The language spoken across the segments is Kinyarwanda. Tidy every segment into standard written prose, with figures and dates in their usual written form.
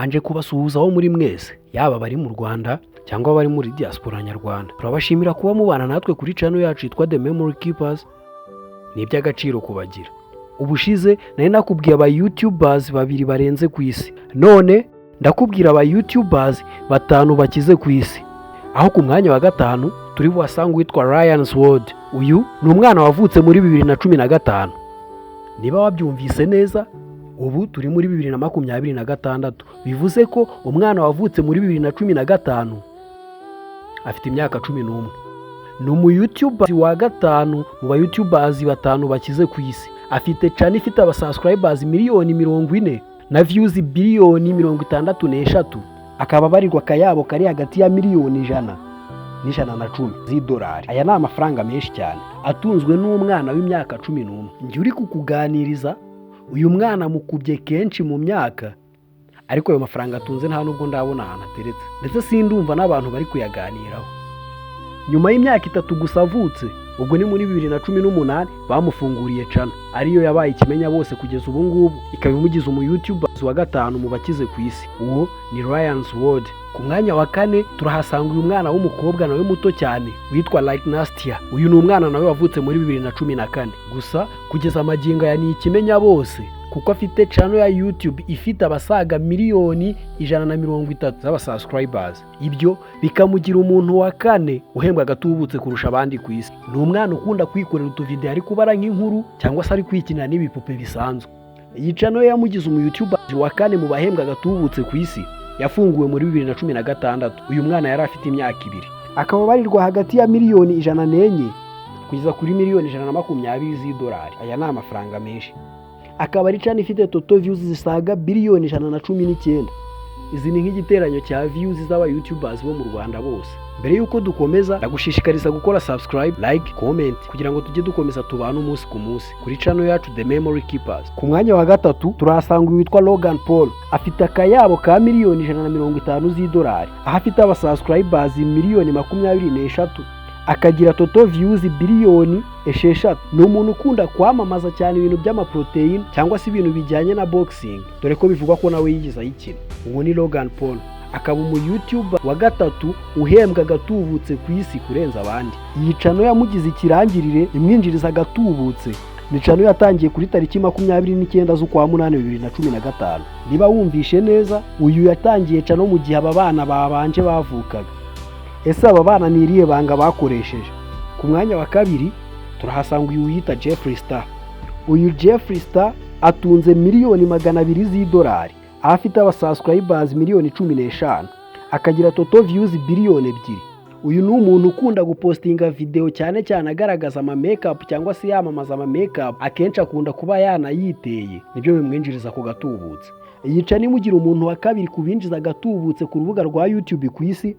mbanje kubasuhuza aho muri mwese, yaba bari mu Rwanda cyangwa bari muri diaspora nyarwanda. Turabashimira kuba mubana natwe kuri channel yacu yitwa The Memory Keepers. Ni iby'agaciro kubagira. Ubushize nari nakubwiye aba YouTubers babiri barenze ku isi. None ndakubwira aba YouTubers batanu bakize ku isi. Aho ku mwanya wa gatanu turi buhasanga witwa Ryan Sword. Uyu ni umwana wavutse muri 2015. Niba wabyumvise neza, ubu turi muri 2026, bivuze ko umwana wavutse muri 2015 afite imyaka 11. Ni umu YouTuber wa gatanu mu ba YouTubers batanu bakize ku isi. Afite channel ifite aba subscribers miliyoni 40 na views biliyoni 63. Akaba barirwa kayabo kari hagati ya miliyoni 100 n'$110 z'idolari. Aya ni amafaranga menshi cyane, atunzwe n'umwana w'imyaka 11. Njye uri kukuganiriza, uyu mwana mukubye kenshi mu myaka, ariko ayo mafaranga atunze nta nubwo ndabona ahantu ateretse, ndetse sindumva n'abantu bari kuyaganiraho. Nyuma y'imyaka 3 gusa avutse, ubwo ni muri 2018, bamufunguriye channel ariyo yabaye ikimenya bose kugeza ubu ngubu, ikaba imugize umu YouTuber wa gatanu mu bakize ku isi. Uwo ni Ryan Sword. Ku mwanya wa 4 turahasanga uyu mwana w'umukobwa nawe muto cyane witwa Light Nastia. Uyu ni umwana nawe wavutse muri 2014, gusa kugeza amagingo ya ni ikimenya bose kuko afite channel ya YouTube ifite abasaga miliyoni 130 z'aba subscribers. Ibyo bikamugira umuntu wa 4 uhembwa gatubutse kurusha abandi ku isi. Ni umwana ukunda kwikorera utuvideo ari kubara nk'inkuru cyangwa se ari kwikinira n'ibipupe bisanzwe. Iyi channel yamugize umu YouTuber wa 4 mu bahembwa gatubutse ku isi. Yafunguwe muri 2016. Uyu mwana yari afite imyaka 2. Akaba barirwa hagati ya miliyoni 104 kugeza kuri miliyoni 120 z'idolari. Aya ni amafaranga menshi. Akaba ari channel ifite total views zisaga biliyoni 119. Izi ni nk'igiteranyo cya views z'aba YouTubers bo mu Rwanda bose. Mbere yuko dukomeza, ndagushishikariza gukora subscribe, like, comment kugira ngo tujye dukomeza tubana umunsi ku munsi kuri channel yacu The Memory Keepers. Ku mwanya wa 3 turahasanga witwa Logan Paul. Afite akayabo ka miliyoni 150 z'idolari. Aho afite aba subscribers miliyoni 23. Akagira total views biliyoni 6. Ni umuntu ukunda kwamamaza cyane ibintu by'amaprotein cyangwa se ibintu bijyanye na boxing, dore ko bivugwa ko nawe yigiza yikina. Uwo ni Logan Paul. Akaba umu YouTuber wa 3 uhembwa gatubutse ku isi kurenza abandi. Iyi channel yamugize ikirangirire imwinjiriza gatubutse. Ni channel yatangiye kuri tariki 29 z'ukwa 8 2015. Niba wumvishe neza, uyu yatangiye channel mu gihe aba bana babanje bavukaga. Ese aba bana ni irihe banga bakoresheje? Ku mwanya wa 2 turahasanga uyu yita Jeffree Star. Uyu Jeffree Star atunze miliyoni 200 z'idolari. Afite aba subscribers miliyoni 15. Akagira total views biliyoni 2. Uyu ni umuntu ukunda gupostinga video cyane cyane agaragaza ama makeup cyangwa se yamamaza ama makeup. Akenshi akunda kuba yanayiteye, nibyo bimwinjiriza ku gatubutse. Iyi channel imugira umuntu wa 2 kubinjiza gatubutse ku rubuga rwa YouTube ku isi.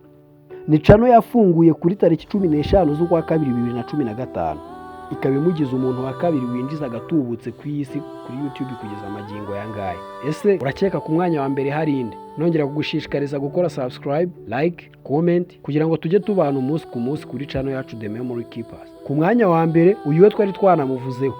Ni channel yafunguye kuri tariki 15 z'ukwa 2 2015. Ikaba imugize umuntu wa 2 winjiza gatubutse ku isi kuri YouTube kugeza amagingo yangaye. Ese urakeka ku mwanya wa mbere hari inde? Nongera kugushishikariza gukora subscribe, like, comment kugira ngo tujye tubana umunsi ku munsi kuri channel yacu The Memory Keepers. Ku mwanya wa mbere uyu we twari twanamuvuzeho,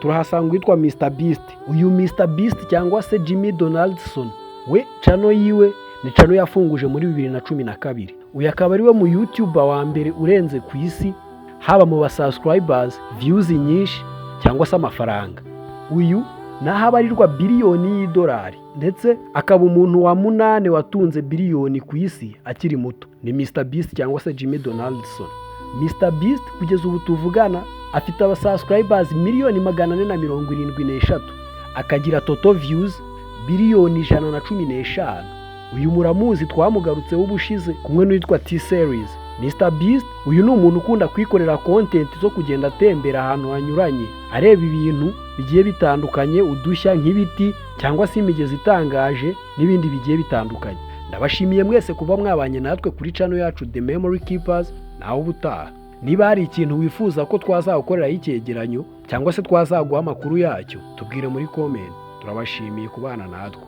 turahasanga witwa Mr Beast. Uyu Mr Beast cyangwa se Jimmy Donaldson, we channel yiwe ni channel yafunguje muri 2012. Uyu akaba ari we mu YouTuber wa mbere urenze ku isi, haba mu ba subscribers, views nyinshi cyangwa se amafaranga. Uyu naho abarirwa biliyoni y'idolari, ndetse akaba umuntu wa 8 watunze biliyoni ku isi akiri muto. Ni Mr Beast cyangwa se Jimmy Donaldson. Mr Beast kugeza ubu tuvugana afite aba subscribers miliyoni 473. Akagira total views biliyoni 115. Uyu muramuzi twamugarutseho ubushize kumwe n'uwitwa T-Series. Mr Beast uyu ni umuntu ukunda kwikorera content zo kugenda atembera ahantu hanyuranye, areba ibintu bigiye bitandukanye, udushya nk'ibiti cyangwa se imigezi itangaje n'ibindi bigiye bitandukanye. Ndabashimiye mwese kuba mwabanye natwe kuri channel yacu The Memory Keepers. Naho ubutaha, niba hari ikintu wifuza ko twazagukorera icyegeranyo cyangwa se twazaguha amakuru yacyo, tubwire muri comment. Turabashimiye kubana natwe.